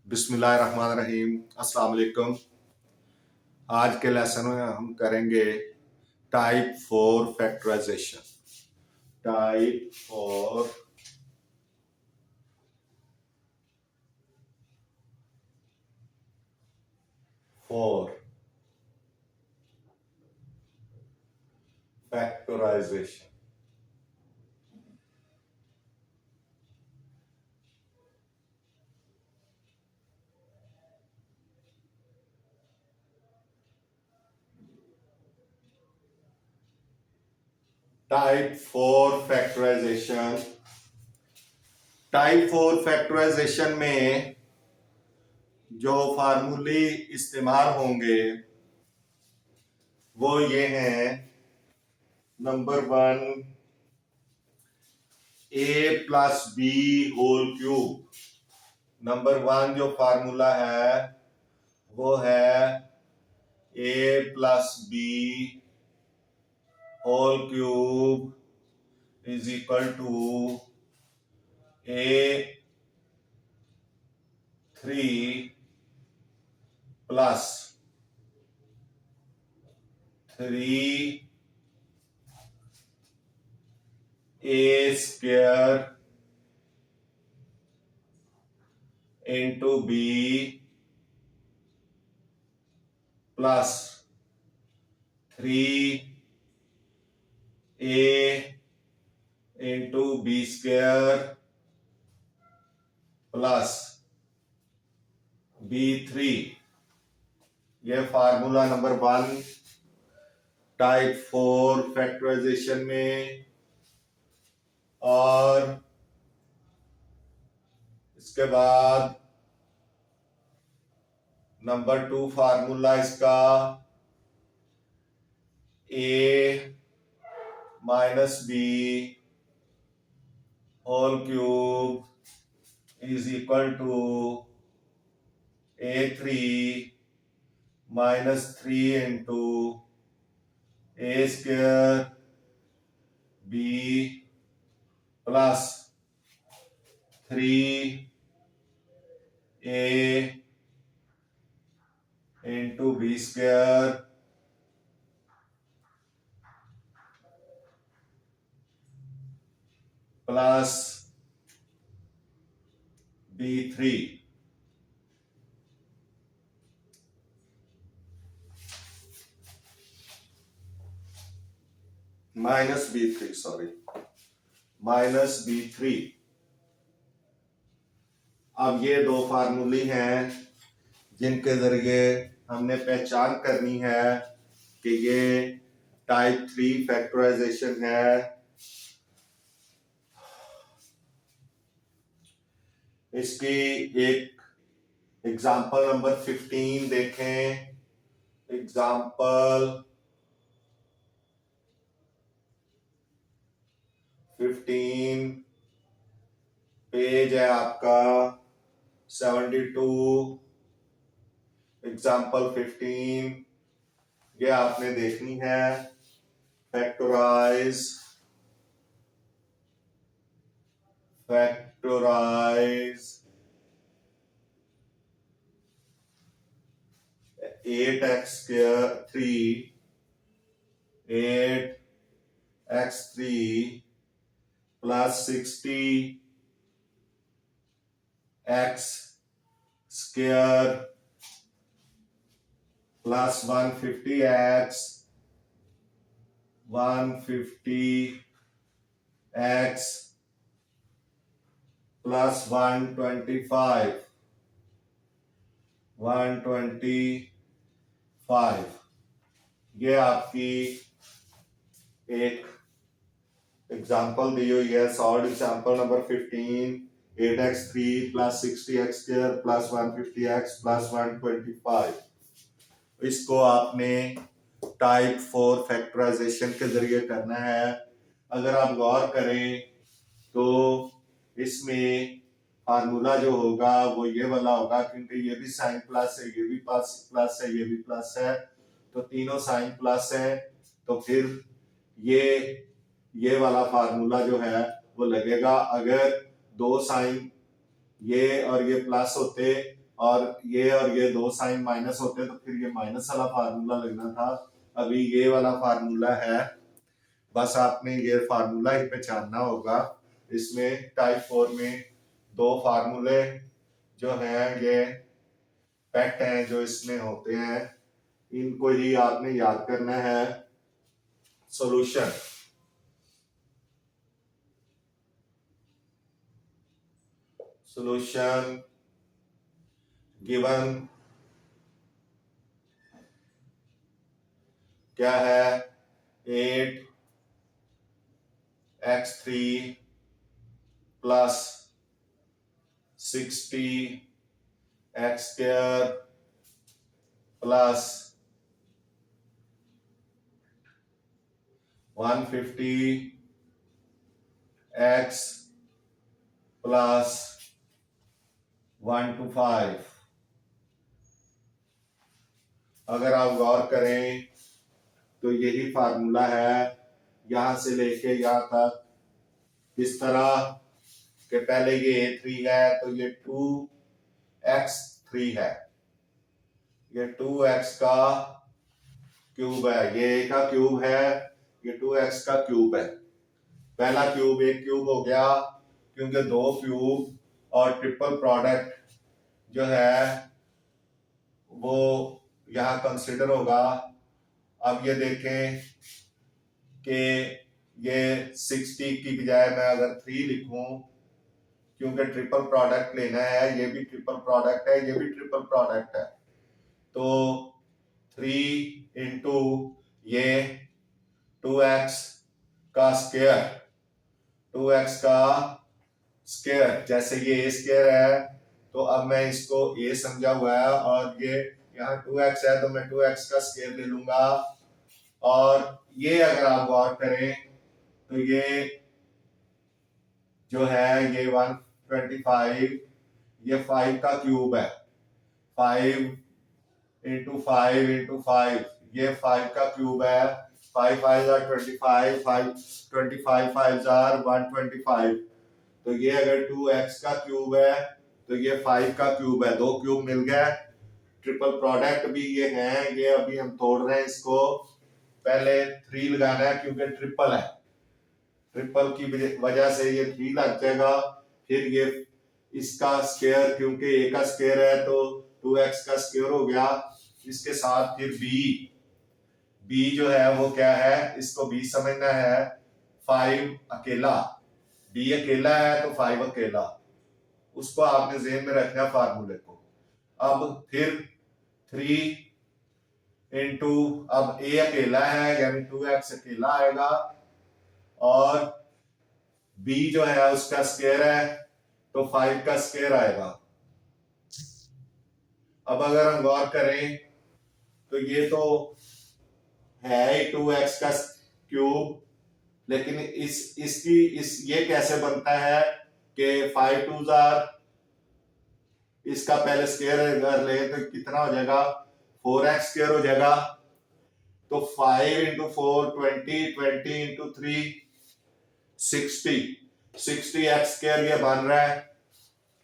बिस्मिल्लाहिर्रहमानिर्रहीम। अस्सलाम वालेकुम। आज के लेसन में हम करेंगे type 4 factorisation. Type 4 factorisation. Type 4 factorisation. Type 4 factorisation में जो फार्मूले इस्तेमाल होंगे वो ये हैं। Number 1, a plus b whole cube. Number 1 जो फार्मूला है वो है a plus b whole cube is equal to a3 plus 3a square into b plus 3a into b square plus b3। यह फार्मूला नंबर 1 टाइप 4 फैक्टराइजेशन में। और इसके बाद number 2 formula इसका a minus b whole cube is equal to a3 minus 3 into a square b plus 3a into b square plus b3। Minus b3 sorry minus b3। अब ये दो फार्मूले हैं जिनके जरिए हमने पहचान करनी है कि ये टाइप 3 फैक्टराइजेशन है। इसकी एक एग्जाम्पल नंबर 15 देखें। एग्जाम्पल 15 पेज है आपका 72। एग्जाम्पल 15 ये आपने देखनी है। Factorise factorise 8x square 3 8x3 plus 60x square plus 150x 150x plus 125 ये आपकी एक एग्जाम्पल दी हुई है। Solve example number 15 8x3 plus 60x square plus 150x plus 125। इसको आपने टाइप 4 फैक्टराइजेशन के जरिए करना है। अगर आप गौर करें तो इसमें फार्मूला जो होगा वो ये वाला होगा, क्योंकि ये भी साइन प्लस है, ये भी प्लस है, ये भी प्लस है, तो तीनों साइन प्लस है। तो फिर ये वाला फार्मूला जो है वो लगेगा। अगर दो साइन ये और ये प्लस होते और ये दो साइन माइनस होते तो फिर ये माइनस वाला फार्मूला लगना था। अभी ये वाला फार्मूला है, बस आपने ये फार्मूला ही पहचानना होगा। इसमें टाइप 4 में दो फार्मूले जो हैं ये पेट हैं जो इसमें होते हैं, इनको ही आपने याद करना है। सॉल्यूशन solution given क्या है 8x3 plus 60x² plus 150x plus 1 to 5। अगर आप गौर करें तो यही फार्मूला है यहां से लेके यहां तक। इस तरह कि पहले ये a3 है तो ये 2x3 है, ये 2x का क्यूब है, ये a का क्यूब है, ये 2x का क्यूब है। पहला क्यूब एक क्यूब हो गया क्योंकि दो क्यूब और ट्रिपल प्रोडक्ट जो है वो यहां कंसिडर होगा। अब ये देखें कि ये 60 की बजाय मैं अगर 3 लिखूं, क्योंकि ट्रिपल प्रोडक्ट लेना है, ये भी ट्रिपल प्रोडक्ट है, ये भी ट्रिपल प्रोडक्ट है, तो 3 इंटू ये 2x का स्क्वायर, 2x का स्क्वायर, जैसे ये a स्क्वायर है तो अब मैं इसको a समझा हुआ है और ये यहाँ 2x है तो मैं 2x का स्क्वायर ले लूंगा। और ये अगर आप गौर करें तो ये जो है ये 125, ये 5 का क्यूब है, 5 इंटू 5 इंटू 5, ये 5 का क्यूब है, 5 5 are 25, 5 25 5 are 125। तो ये अगर 2x का क्यूब है तो ये 5 का क्यूब है, दो क्यूब मिल गए। ट्रिपल प्रोडक्ट भी ये है, ये अभी हम तोड़ रहे हैं इसको। पहले 3 लगाना है क्योंकि ट्रिपल है, ट्रिपल की वजह से ये 3 लग जाएगा। फिर ये इसका स्क्वायर, क्योंकि a का स्क्वायर है तो 2x का स्क्वायर हो गया। इसके साथ फिर b जो है वो क्या है, इसको b समझना है। 5 अकेला, b अकेला है तो 5 अकेला, उसको आपने ज़हन में रखना फार्मूले को। अब फिर 3 इंटू, अब a अकेला है यानी 2x अकेला आएगा और b जो है उसका स्क्वायर है तो 5 का स्क्वायर आएगा। अब अगर हम गौर करें तो ये तो है 2x का क्यूब, लेकिन ये कैसे बनता है कि 5 2s are, इसका पहले स्क्वायर अगर ले तो कितना हो जाएगा, 4x स्क्वायर हो जाएगा। तो 5 इंटू 4 20, 20 इंटू 3 60, 60x स्क्वायर ये बन रहा है,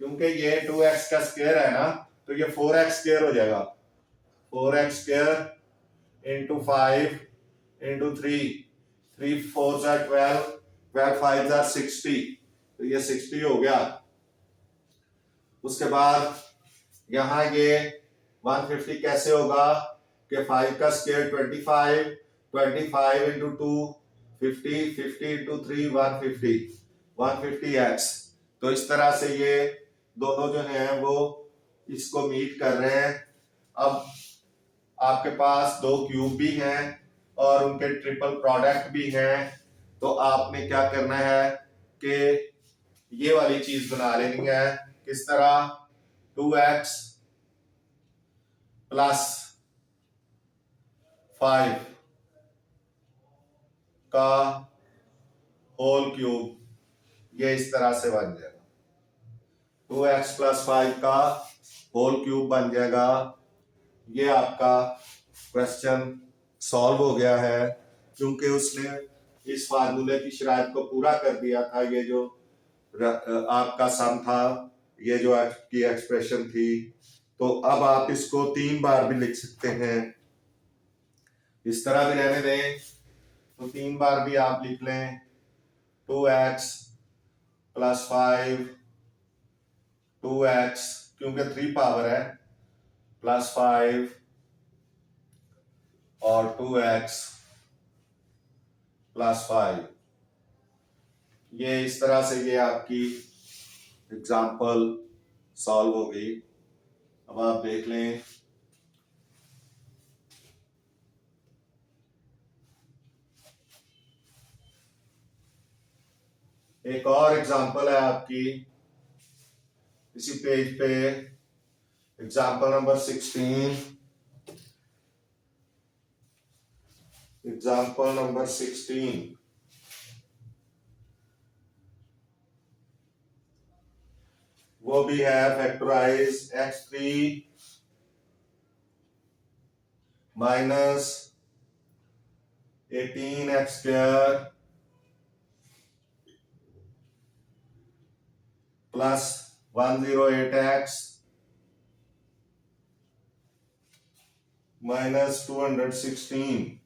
क्योंकि ये 2x का स्क्वायर है ना तो ये 4x स्क्वायर हो जाएगा। 4x square into 5 into 3, 3 4s are 12, 12 5s are 60, तो ये 60 हो गया। उसके बाद यहां ये 150 कैसे होगा कि 5 का स्क्वायर 25, 25 इंटू 2 50, 50 इंटू 3 150, 150x। तो इस तरह से ये दोनों जो हैं वो इसको मीट कर रहे हैं। अब आपके पास दो क्यूब भी हैं और उनके ट्रिपल प्रोडक्ट भी हैं, तो आपने क्या करना है कि ये वाली चीज बना लेनी है। किस तरह, 2x प्लस 5 का होल क्यूब, ये इस तरह से बन जाएगा। 2x प्लस 5 का होल क्यूब बन जाएगा। ये आपका क्वेश्चन सॉल्व हो गया है, क्योंकि उसने इस फार्मूले की शराइत को पूरा कर दिया था। ये जो आपका सम था, ये जो आपकी एक्सप्रेशन थी, तो अब आप इसको 3 बार भी लिख सकते हैं, इस तरह भी रहने दें तो 3 बार भी आप लिख लें 2x प्लस 5 2x क्योंकि 3 पावर है प्लस 5 और 2x प्लस 5। ये इस तरह से ये आपकी एग्जाम्पल सॉल्व हो गई। अब आप देख लें एक और एग्जाम्पल है आपकी इसी पेज पे, एग्जाम्पल नंबर 16। एग्जाम्पल नंबर 16, वो भी है factorise x3 minus 18x² plus 108x minus 216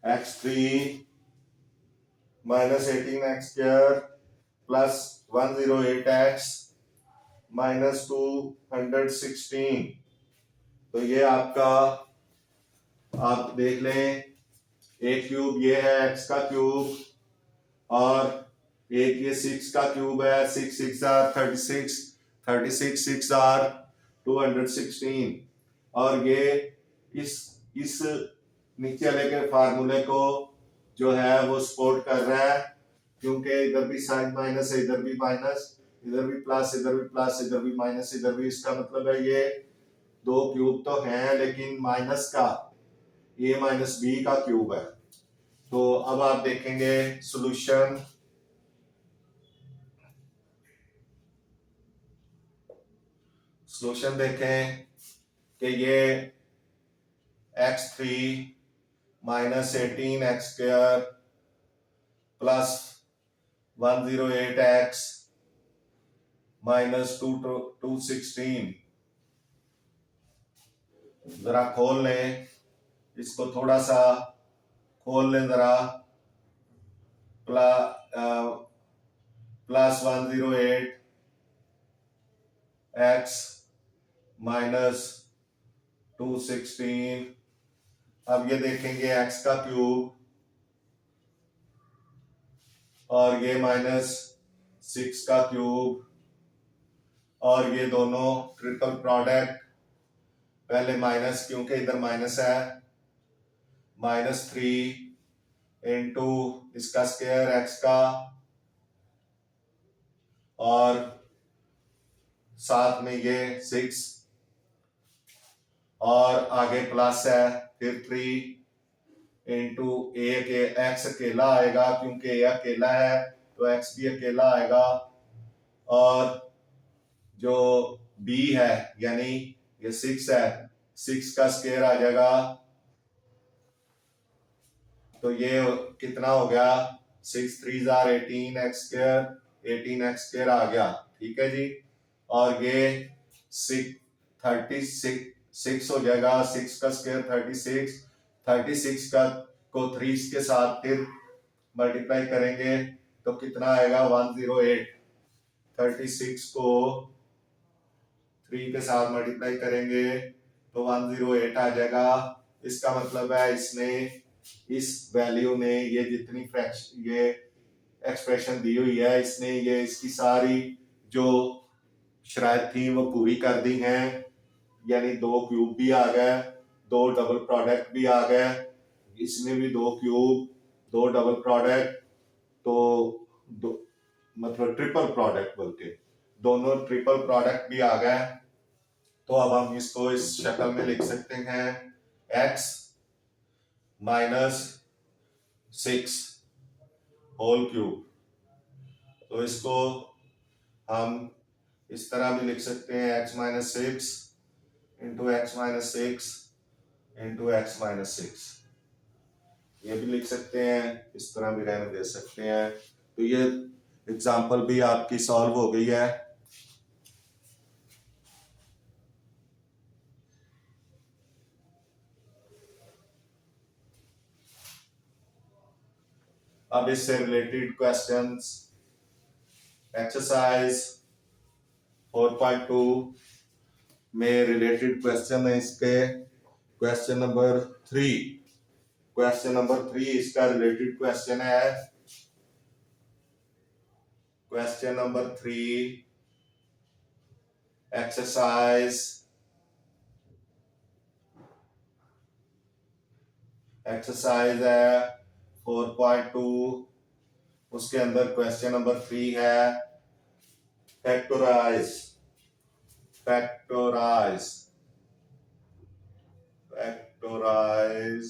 x3 minus 18x² plus 108x minus 216। तो ये आपका आप देख लें एक क्यूब ये है x का क्यूब और एक ये 6 का क्यूब है, 6 6 आर 36, 36 6 आर 216 और ये इस नीचे वाले के फार्मूले को जो है वो सपोर्ट कर रहा है क्योंकि इधर भी साइन माइनस है, इधर भी माइनस, इधर भी प्लस, इधर भी प्लस, इधर भी माइनस, इधर भी। इसका मतलब है ये दो क्यूब तो हैं लेकिन माइनस का a माइनस बी का क्यूब है। तो अब आप देखेंगे सॉल्यूशन, सॉल्यूशन देखें कि ये x3 minus 18x² plus 108x minus 216, जरा खोल लें इसको, थोड़ा सा खोल लें जरा, प्लस 108x माइनस 216। अब ये देखेंगे x का क्यूब और ये माइनस 6 का क्यूब और ये दोनों ट्रिपल प्रोडक्ट, पहले माइनस क्योंकि इधर माइनस है, माइनस 3 इंटू इसका स्क्वायर x का और साथ में ये 6 और आगे प्लस है, फिर 3 इंटू ए के x अकेला आएगा क्योंकि ए अकेला है तो x भी अकेला आएगा और जो b है यानी ये 6 है, 6 का स्क्वायर आ जाएगा तो ये कितना हो गया 6 3 जार 18x², 18x² आ गया, ठीक है जी। और ये 36 हो जाएगा, 6 का स्क्वायर 36, 36 का को 3 के साथ फिर मल्टीप्लाई करेंगे तो कितना आएगा 108। 36 को 3 के साथ मल्टीप्लाई करेंगे तो 108 आ जाएगा। इसका मतलब है इसने इस वैल्यू ने ये जितनी फ्रैक्शन ये एक्सप्रेशन दी हुई है इसने ये इसकी सारी जो शराइत थी वो पूरी कर दी हैं, यानी दो क्यूब भी आ गए, दो डबल प्रोडक्ट भी आ गए, इसमें भी दो क्यूब दो डबल प्रोडक्ट, तो दो मतलब ट्रिपल प्रोडक्ट बोलते, दोनों ट्रिपल प्रोडक्ट भी आ गए। तो अब हम इसको इस शक्ल में लिख सकते हैं x माइनस 6 होल क्यूब। तो इसको हम इस तरह भी लिख सकते हैं x minus 6 into x minus 6 into x minus 6, ये भी लिख सकते हैं, इस तरह भी रहने दे सकते हैं। तो ये एग्जाम्पल भी आपकी सॉल्व हो गई है। अब इससे रिलेटेड क्वेश्चंस, एक्सरसाइज 4.2 में रिलेटेड क्वेश्चन है इसके। क्वेश्चन नंबर 3, क्वेश्चन नंबर 3 इसका रिलेटेड क्वेश्चन है। क्वेश्चन नंबर 3 एक्सरसाइज है 4.2। उसके अंदर क्वेश्चन नंबर 3 है factorise factorise factorise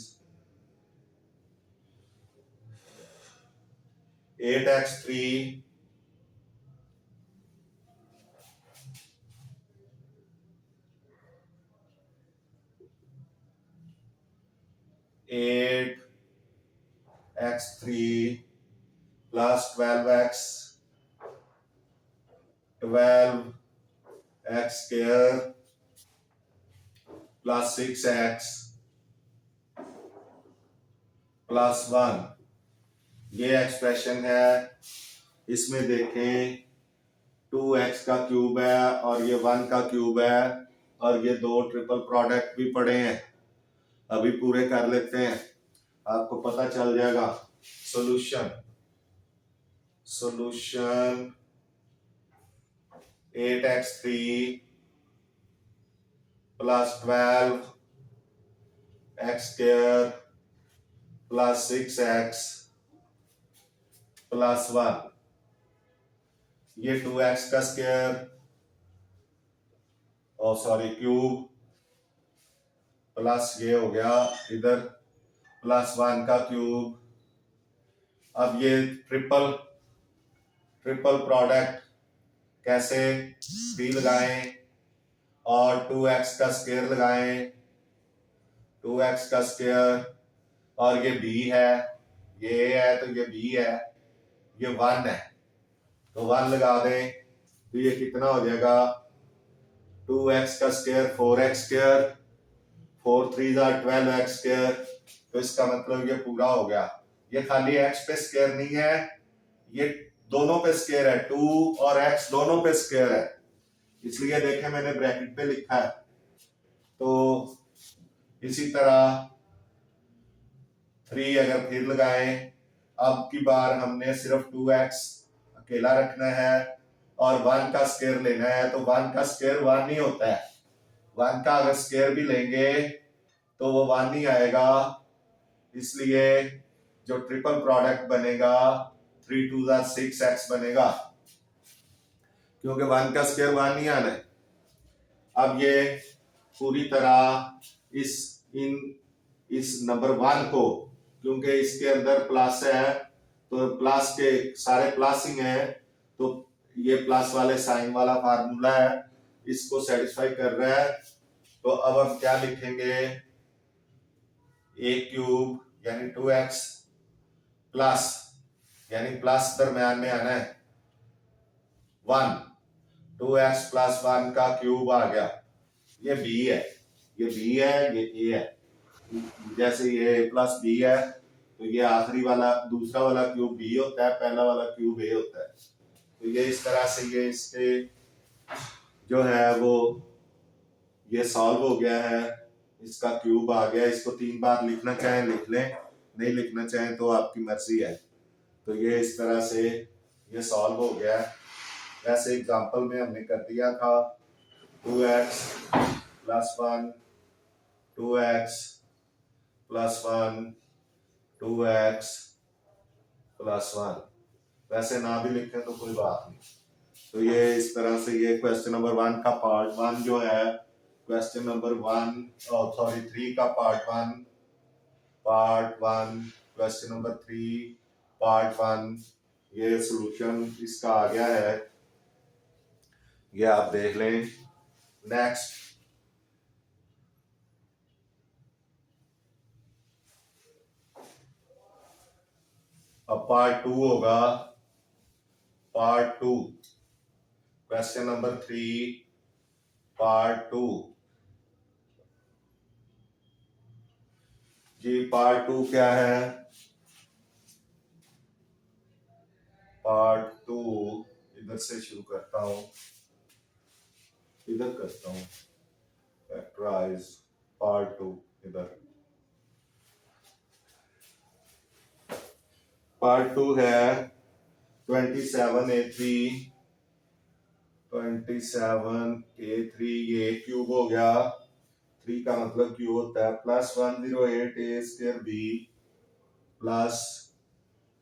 8x3 8x3 plus 12x square plus 6x plus 1, ये एक्सप्रेशन है। इसमें देखें 2x का क्यूब है और ये 1 का क्यूब है और ये दो ट्रिपल प्रोडक्ट भी पड़े हैं। अभी पूरे कर लेते हैं, आपको पता चल जाएगा। Solution 8x3 plus 12x square plus 6x plus 1, ये 2x का स्क्वायर और सॉरी क्यूब प्लस ये हो गया इधर प्लस 1 का क्यूब। अब ये ट्रिपल प्रोडक्ट कैसे, 3 लगाएं और 2x का स्क्वायर लगाएं, 2x का स्क्वायर और ये b है, ये a है तो ये b है, ये 1 है तो 1 लगा दें तो ये कितना हो जाएगा 2x का square 4x square, 4 3 12x square. तो इसका मतलब ये पूरा हो गया। ये खाली x पे स्क्वायर नहीं है, ये दोनों पे स्क्वायर है, 2 और x दोनों पे स्क्वायर है, इसलिए देखें मैंने ब्रैकेट पे लिखा है। तो इसी तरह 3 अगर फिर लगाएं, अब की बार हमने सिर्फ 2x अकेला रखना है और 1 का स्क्वायर लेना है। तो 1 का स्क्वायर 1 ही होता है, 1 का अगर स्क्वायर भी लेंगे तो वो 1 ही आएगा, इसलिए जो ट्रिपल प्रोडक्ट बनेगा 3 2 6x बनेगा, क्योंकि 1 का स्क्वायर 1 ही आना है। अब ये पूरी तरह इस नंबर 1 को, क्योंकि इसके अंदर प्लस है तो प्लस के सारे प्लसिंग है, तो ये प्लस वाले साइन वाला फार्मूला है, इसको सेटिस्फाई कर रहा है। तो अब हम क्या लिखेंगे, a क्यूब यानी 2x प्लस, यानी प्लस दरम्यान में आना है 1, 2x प्लस 1 का क्यूब आ गया, ये b है, ये b है, ये a है। जैसे ये a प्लस b है तो ये आखिरी वाला दूसरा वाला क्यूब b होता है, पहला वाला क्यूब a होता है। तो ये इस तरह से ये इसके जो है वो ये सॉल्व हो गया है, इसका क्यूब आ गया। इसको 3 बार लिखना चाहें लिख लें, नहीं लिखना चाहें तो आपकी मर्जी है। तो ये इस तरह से ये सॉल्व हो गया है। वैसे एग्जांपल में हमने कर दिया था 2x plus 1, 2x plus 1, 2x plus 1, वैसे ना भी लिखें तो कोई बात नहीं। तो ये इस तरह से ये क्वेश्चन नंबर 1 का पार्ट 1 जो है, क्वेश्चन नंबर 3 का पार्ट 1 क्वेश्चन नंबर 3 पार्ट 1, ये सॉल्यूशन इसका आ गया है, ये आप देख लें। नेक्स्ट अब पार्ट 2 होगा, पार्ट 2, क्वेश्चन नंबर 3 पार्ट 2। जी पार्ट 2 क्या है? पार्ट 2 इधर से शुरू करता हूं, इधर करता हूं। फैक्टराइज पार्ट 2 इधर। पार्ट 2 है 27A3, 27A3 ये क्यूब हो गया, 3 का मतलब क्यूब होता है, plus 108A² B plus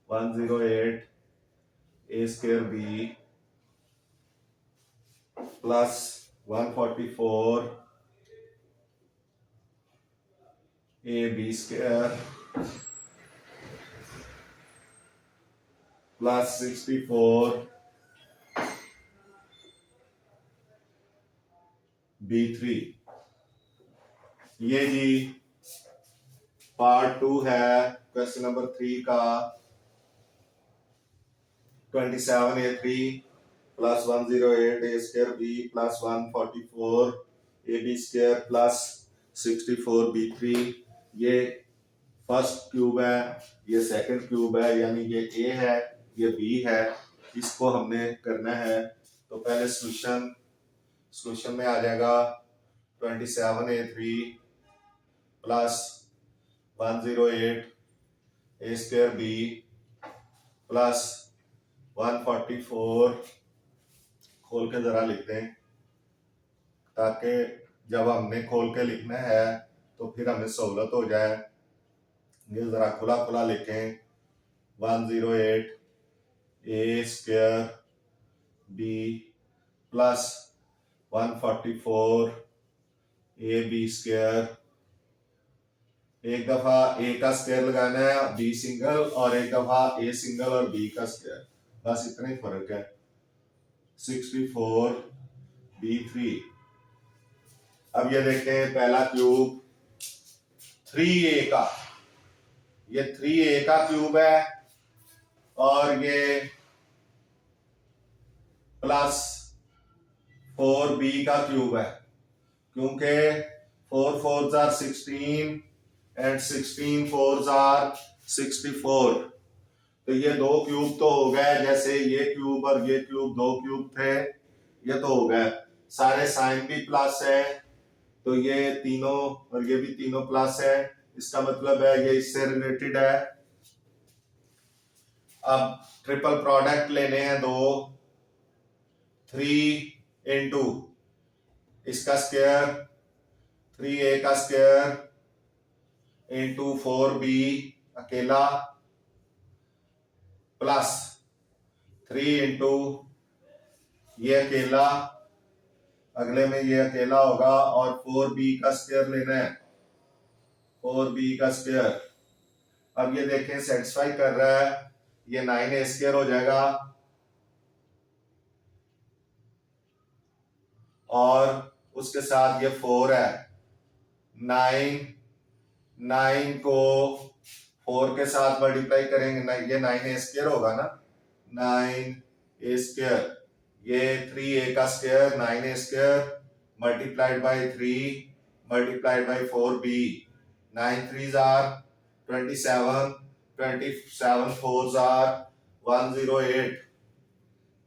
108A² B plus 144AB² plus 64B3। ये जी पार्ट 2 है क्वेश्चन नंबर 3 का। 27A3 plus 108A² B plus 144AB² plus 64B3। ये फर्स्ट क्यूब है, ये सेकंड क्यूब है, यानी ये ए है, ये बी है। इसको हमने करना है, तो पहले सॉल्यूशन में आ जाएगा 27A3 plus 108A² B plus 144, खोल के जरा लिख दें ताकि जब हमने खोल के लिखना है तो फिर हमें सहूलत हो जाए। ये जरा खुला खुला लिखें, 108A² B प्लस 144AB²। एक दफा ए का स्क्वायर लगाना है, बी सिंगल, और एक दफा ए सिंगल और बी का स्क्वायर, बस इतना ही फर्क है। 64B3। अब ये देखें पहला क्यूब 3A का, ये 3A का क्यूब है और ये प्लस 4B का क्यूब है, क्योंकि 4 4s are 16 and 16 4s are 64। तो ये दो क्यूब तो हो गए, जैसे ये क्यूब और ये क्यूब दो क्यूब थे, ये तो हो गए। सारे साइन भी प्लस है, तो ये तीनों और ये भी तीनों प्लस है, इसका मतलब है ये इससे रिलेटेड है। अब ट्रिपल प्रोडक्ट लेने हैं दो, 3 इंटू इसका स्क्वायर 3A का स्क्वायर इंटू 4B अकेला प्लस 3 इंटू ये अकेला, अगले में ये अकेला होगा, और 4B का स्क्वायर लेना है, 4B का स्क्वायर। अब ये देखें सेटिस्फाई कर रहा है, ये 9A² हो जाएगा, और उसके साथ ये 4 है, 9 को 4 के साथ मल्टीप्लाई करेंगे ना, ये 9A² होगा ना, 9A²। ये 3A का square 9A² multiplied by 3 multiplied by 4B, 9 3s are 27, 27 4s are 108,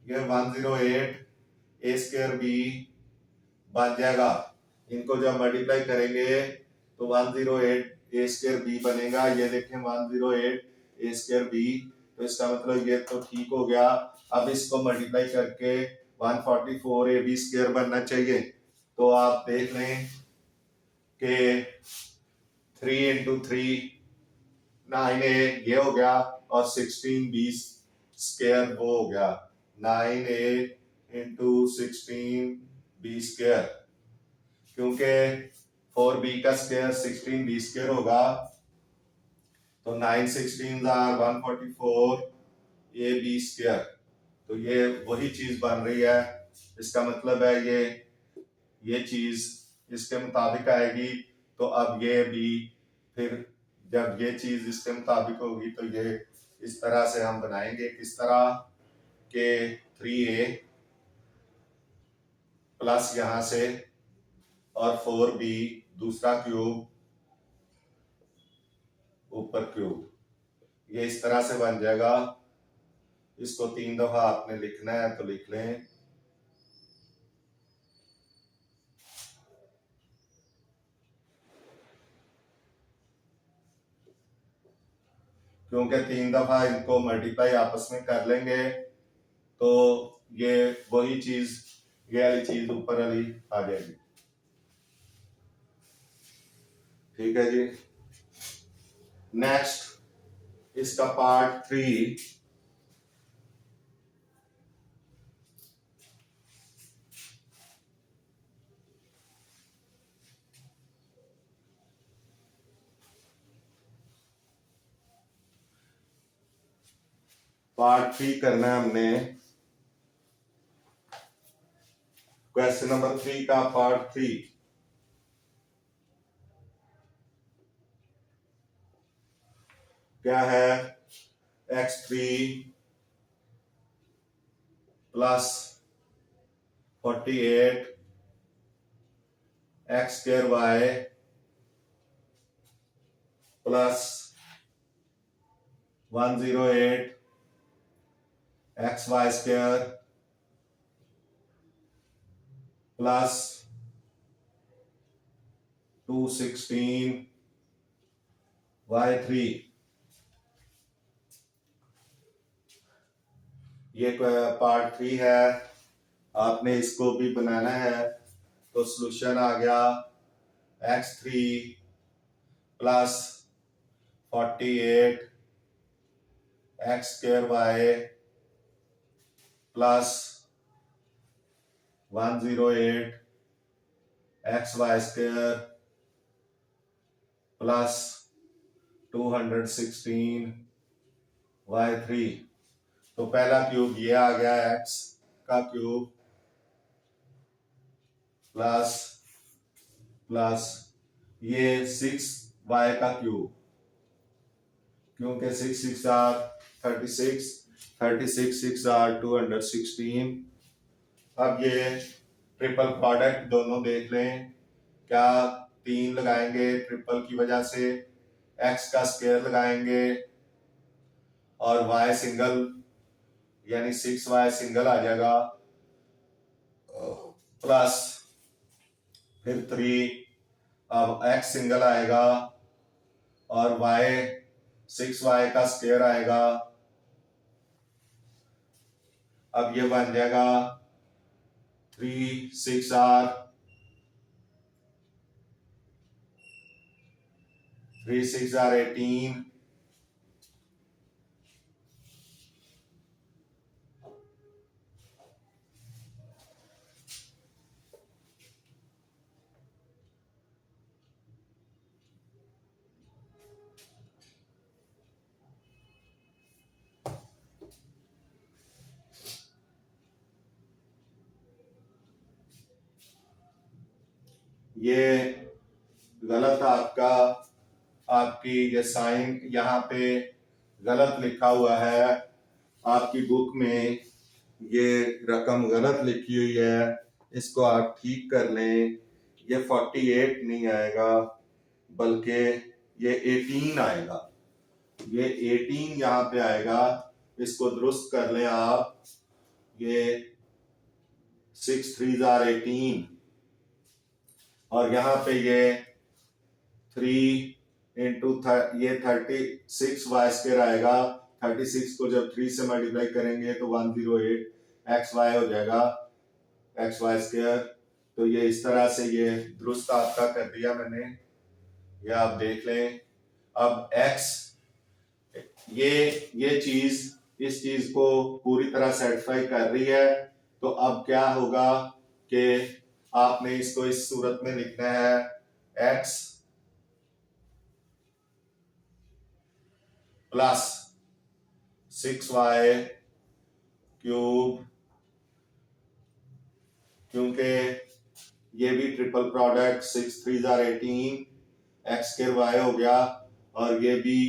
ये 108A² B बन जाएगा। इनको जब मल्टीप्लाई करेंगे तो 108A² B बनेगा। ये देखें 108A² B, तो इसका मतलब ये तो ठीक हो गया। अब इसको मल्टीप्लाई करके 144AB² बनना चाहिए। तो आप देख लें कि 3 इंटू 3 9A ये हो गया, और 16B² वो हो गया, 9A इंटू 16B², क्योंकि 4B का स्क्वायर 16B² होगा, तो 9 16s are 144AB²। तो ये वही चीज बन रही है, इसका मतलब है ये चीज इसके मुताबिक आएगी। तो अब ये भी फिर जब ये चीज इसके मुताबिक होगी तो ये इस तरह से हम बनाएंगे। किस तरह? के 3a प्लस यहां से और 4b दूसरा क्यूब ऊपर क्यूब, ये इस तरह से बन जाएगा। इसको 3 दफा आपने लिखना है तो लिख लें। क्योंकि 3 दफा इनको मल्टीप्लाई आपस में कर लेंगे तो ये वही चीज, ये वाली चीज ऊपर वाली आ जाएगी। ठीक है जी। नेक्स्ट इसका पार्ट 3, करना है हमने। क्वेश्चन नंबर 3 का पार्ट 3 क्या है? x3 plus 48 x square y plus 108 xy square plus 216 y3। ये पार्ट 3 है, आपने इसको भी बनाना है। तो सॉल्यूशन आ गया x3 plus 48 x square y plus 108 xy square plus 216 y3। तो पहला क्यूब ये आ गया x का क्यूब प्लस प्लस ये 6y का क्यूब, क्योंकि 6 6 आर 36, 36 6 आर 216। अब ये ट्रिपल प्रोडक्ट दोनों देख लें, क्या 3 लगाएंगे ट्रिपल की वजह से, x का स्क्वायर लगाएंगे और y सिंगल यानी 6y सिंगल आ जाएगा, प्लस फिर 3, अब x सिंगल आएगा और y 6y का स्क्वायर आएगा। अब ये बन जाएगा 3 6 r 3 6 r 18। ये गलत आपका, आपकी ये साइन यहाँ पे गलत लिखा हुआ है, आपकी बुक में ये रकम गलत लिखी हुई है, इसको आप ठीक कर लें। ये 48 नहीं आएगा बल्कि ये 18 आएगा, ये 18 यहाँ पे आएगा, इसको दुरुस्त कर लें आप। ये 6 3 आर 18 और यहाँ पे ये 3 इंटू ये 36 वाई स्क्वायर आएगा। 36 को जब 3 से मल्टीप्लाई करेंगे तो 108 एक्स वाई हो जाएगा, एक्स वाई स्क्वायर। तो ये इस तरह से ये दुरुस्त आपका कर दिया मैंने, ये आप देख लें। अब x ये चीज इस चीज को पूरी तरह सेटिस्फाई कर रही है, तो अब क्या होगा कि आपने इसको इस सूरत में लिखना है x प्लस 6y क्यूब, क्योंकि ये भी triple product 6 3 are 18 x square y हो गया, और ये भी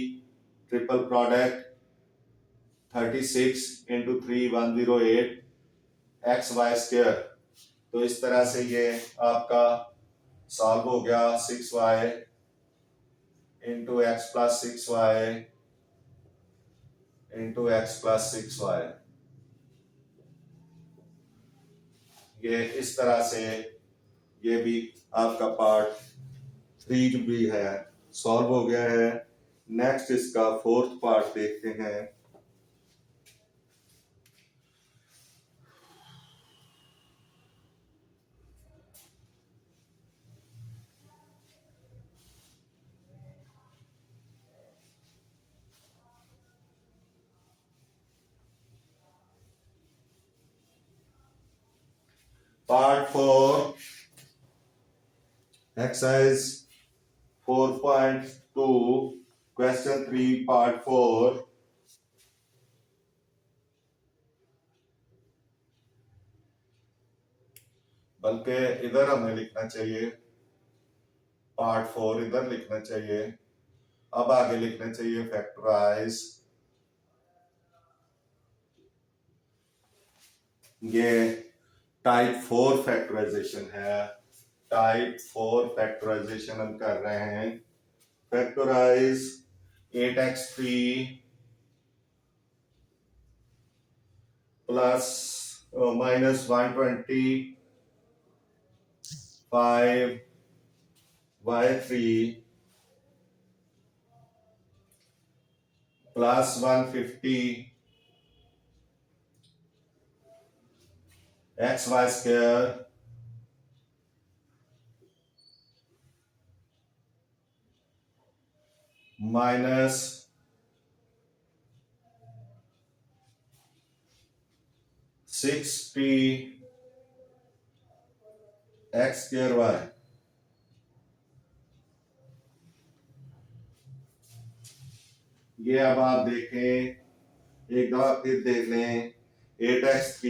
ट्रिपल प्रोडक्ट 36 × 3 108 XY²। तो इस तरह से ये आपका सॉल्व हो गया। 6y × x+6y × x+6y। ये इस तरह से ये भी आपका पार्ट 3 भी है सॉल्व हो गया है। नेक्स्ट इसका फोर्थ पार्ट देखते हैं। Part 4 exercise 4.2 question 3 part 4। बल्कि इधर हमें लिखना चाहिए पार्ट 4, इधर लिखना चाहिए। अब आगे लिखना चाहिए फैक्टराइज। ये टाइप 4 फैक्टराइजेशन है। टाइप 4 फैक्टराइजेशन हम कर रहे हैं। Factorise 8x3 plus -125y3 plus 150 XY² minus 60 x²y। ये अब आप देखें, एक दफा फिर देख लें। 8x3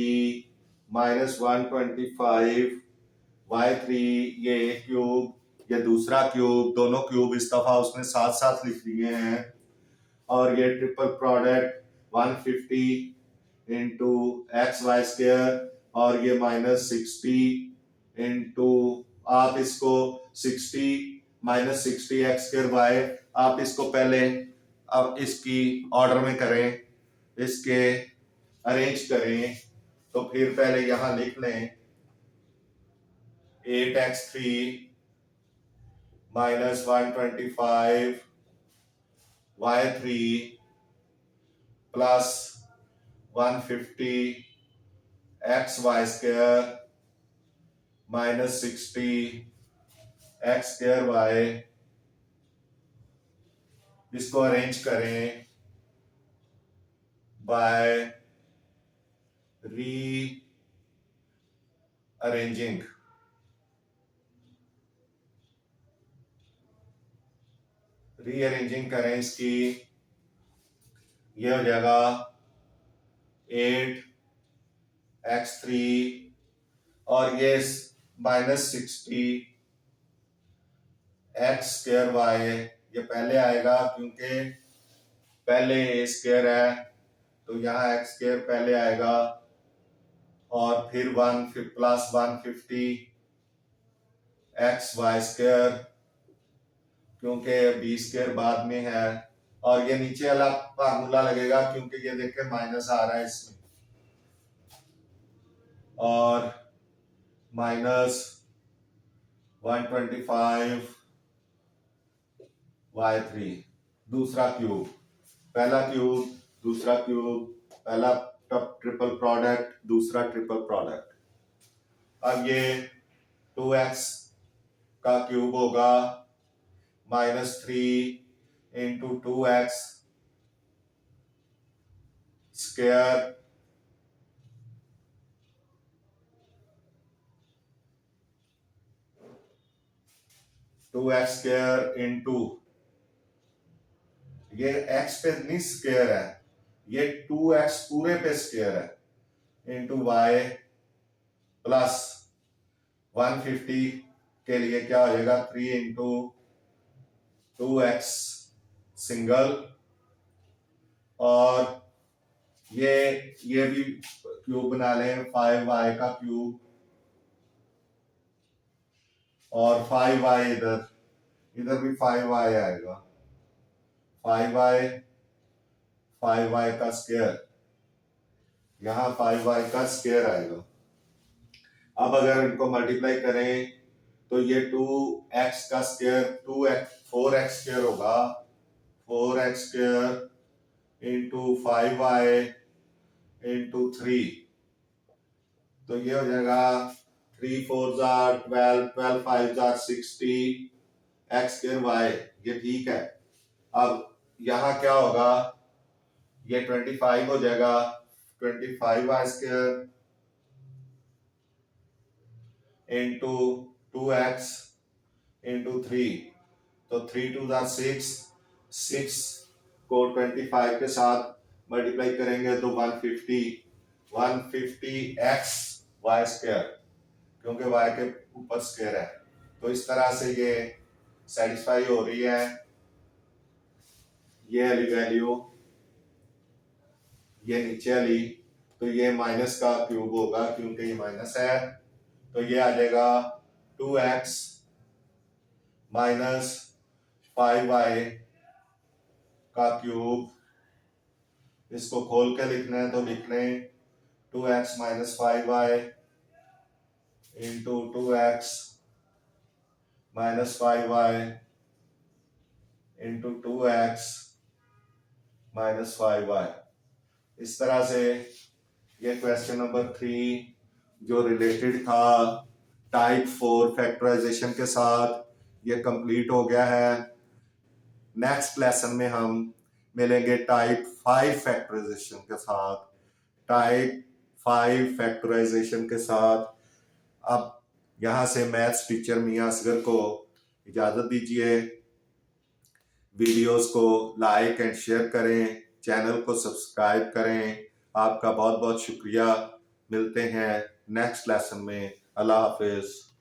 -125y3 ये एक क्यूब, ये दूसरा क्यूब, दोनों क्यूब इस दफा उसने साथ साथ लिख लिए हैं। और ये ट्रिपल प्रोडक्ट 150 इंटू XY² और ये -60 इंटू, आप इसको 60 -60 x²y, आप इसको पहले अब इसकी ऑर्डर में करें, इसके अरेंज करें। तो फिर पहले यहां लिख लें 8x3 -125y3 plus 150 XY² -60 x²y। इसको अरेंज करें बाय रीअरेंजिंग। रीअरेंजिंग करें इसकी, ये हो जाएगा 8x3 और ये -60 x²y। ये पहले आएगा क्योंकि पहले a² है, तो यहाँ x² पहले आएगा और फिर 1 प्लस 150 XY² क्योंकि b² बाद में है। और ये नीचे वाला फार्मूला लगेगा क्योंकि ये देखें माइनस आ रहा है इसमें, और -125y3 दूसरा क्यूब, पहला क्यूब दूसरा क्यूब, पहला ट्रिपल प्रोडक्ट दूसरा ट्रिपल प्रोडक्ट। अब ये 2x का क्यूब होगा -3 इंटू 2x² 2x² इंटू, ये x पे नहीं स्क्वायर है, ये 2x पूरे पे स्क्वायर है, इंटू y प्लस 150 के लिए क्या हो जाएगा 3 इंटू 2x सिंगल और ये भी क्यूब बना लें, 5y का क्यूब और 5y इधर भी 5y आएगा, 5y का स्क्वायर, यहाँ 5y का स्क्वायर आएगा। अब अगर इनको मल्टीप्लाई करें तो ये 2x का स्क्वायर 4x स्क्वायर होगा, 4x square into 5y into 3, तो ये हो जाएगा 3 4 12, 12 5 60, x स्क्वायर y, ये ठीक है। अब यहाँ क्या होगा, ये 25 हो जाएगा, 25y square into 2x into 3, तो 3 2 6, 6 को 25 के साथ मल्टीप्लाई करेंगे तो 150 x y स्क्वायर, क्योंकि y के ऊपर स्क्वायर है। तो इस तरह से ये सेटिस्फाई हो रही है, ये वाली वैल्यू, ये नीचे वाली, तो ये माइनस का क्यूब होगा क्योंकि ये माइनस है, तो ये आ जाएगा 2x माइनस 5y का क्यूब। इसको खोल के लिखना है तो लिख लें 2x minus 5y into 2x minus 5y into 2x minus 5y। इस तरह से ये क्वेश्चन नंबर 3 जो रिलेटेड था टाइप 4 फैक्टराइजेशन के साथ, ये कंप्लीट हो गया है। नेक्स्ट लेसन में हम मिलेंगे टाइप 5 फैक्टराइजेशन के साथ, टाइप 5 फैक्टराइजेशन के साथ। अब यहाँ से मैथ्स टीचर मियां असगर को इजाज़त दीजिए। वीडियोस को लाइक एंड शेयर करें, चैनल को सब्सक्राइब करें। आपका बहुत बहुत शुक्रिया। मिलते हैं नेक्स्ट लेसन में। अल्लाह हाफिज़।